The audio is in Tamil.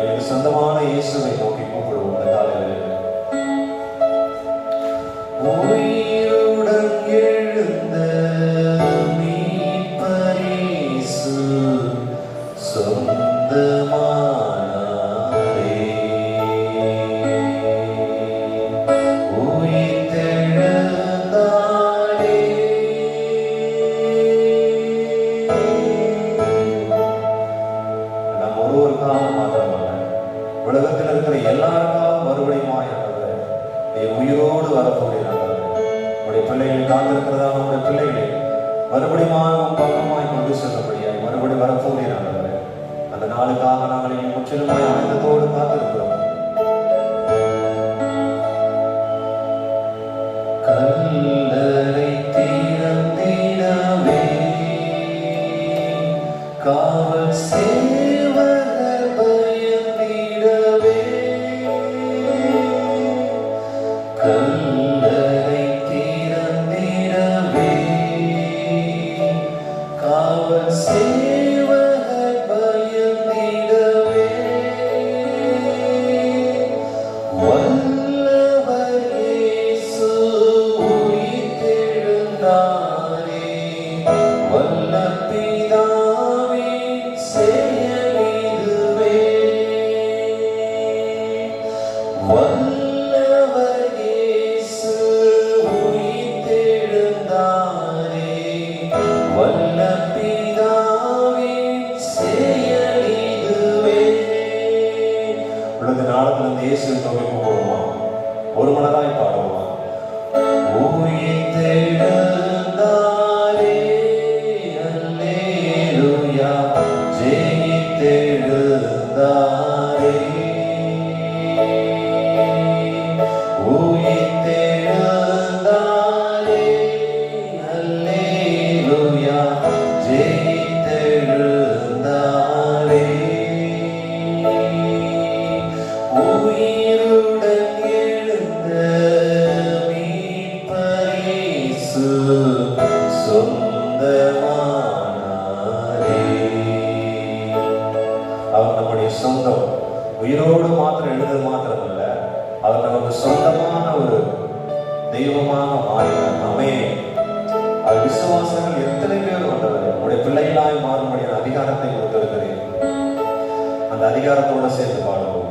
எங்களுக்கு சொந்தமான இயேசுவை நோக்கி கூப்பிடுவோம். இந்த காலையில் உயிருடன் எழுந்த மீட்பர் இயேசு சொந்தமானாரே. உயிர்த்தெழுந்தாரே. நம் ஒருவருக்காக மாத்திரமல்ல, உலகத்தில் இருக்கிற எல்லாருக்காகவும் மறுபடியும் நீ உயிரோடு வரப்போகிறார்கள். உடைய பிள்ளைகளை காத்திருக்கிறதா நம்முடைய பிள்ளைகளை மறுபடியும் பக்கமாய் கொண்டு செல்லபடியாய் மறுபடி வரப்போகிறார்கள். அந்த நாளுக்காக நாங்கள் முற்றிலுமாய் ஆனந்தத்தோடு காத்திருக்கிறோம். கல்லறை திறந்திடவே காவல் சேவகர் பயந்திடவே. கல்லறை திறந்திடவே காவல் சேவகர் பயந்திடவே. வல்லவர் இயேசு உயிர்த்தெழுந்தாரே. வல்ல பிதாவின் செயல் இதுவே. வல்லவர் இயேசு உயிர்த்தெழுந்தாரே. வல்ல பிதாவின் செயல் இதுவே. உலக நாளத்தில் அந்த இயேசுவை நோக்கி போடுமா, ஒரு மனதாய் பாடுமா. உயிர்த்தெழுந்தாரே அல்லேலூயா ஜெயித்தெழுந்தாரே. உயிர்த்தெழுந்தாரே அல்லேலூயா ஜெயித்தெழுந்தாரே. உயிருடன் எழுந்த மீட்பர் இயேசு சொந்தமானாரே. அவர் நம்முடைய சொந்தம். உயிரோடு மாத்திரம் எழுதுறது மாத்திரமல்ல, அவர் நமக்கு சொந்தமான ஒரு தெய்வமாக மாறினார். அது விசுவாசங்கள் எத்தனை பேர் வந்தவர் உடைய பிள்ளைகளாய் மாறும்படியான அதிகாரத்தை கொடுத்திருக்கிறேன். அந்த அதிகாரத்தோடு சேர்த்து பாடுவோம்.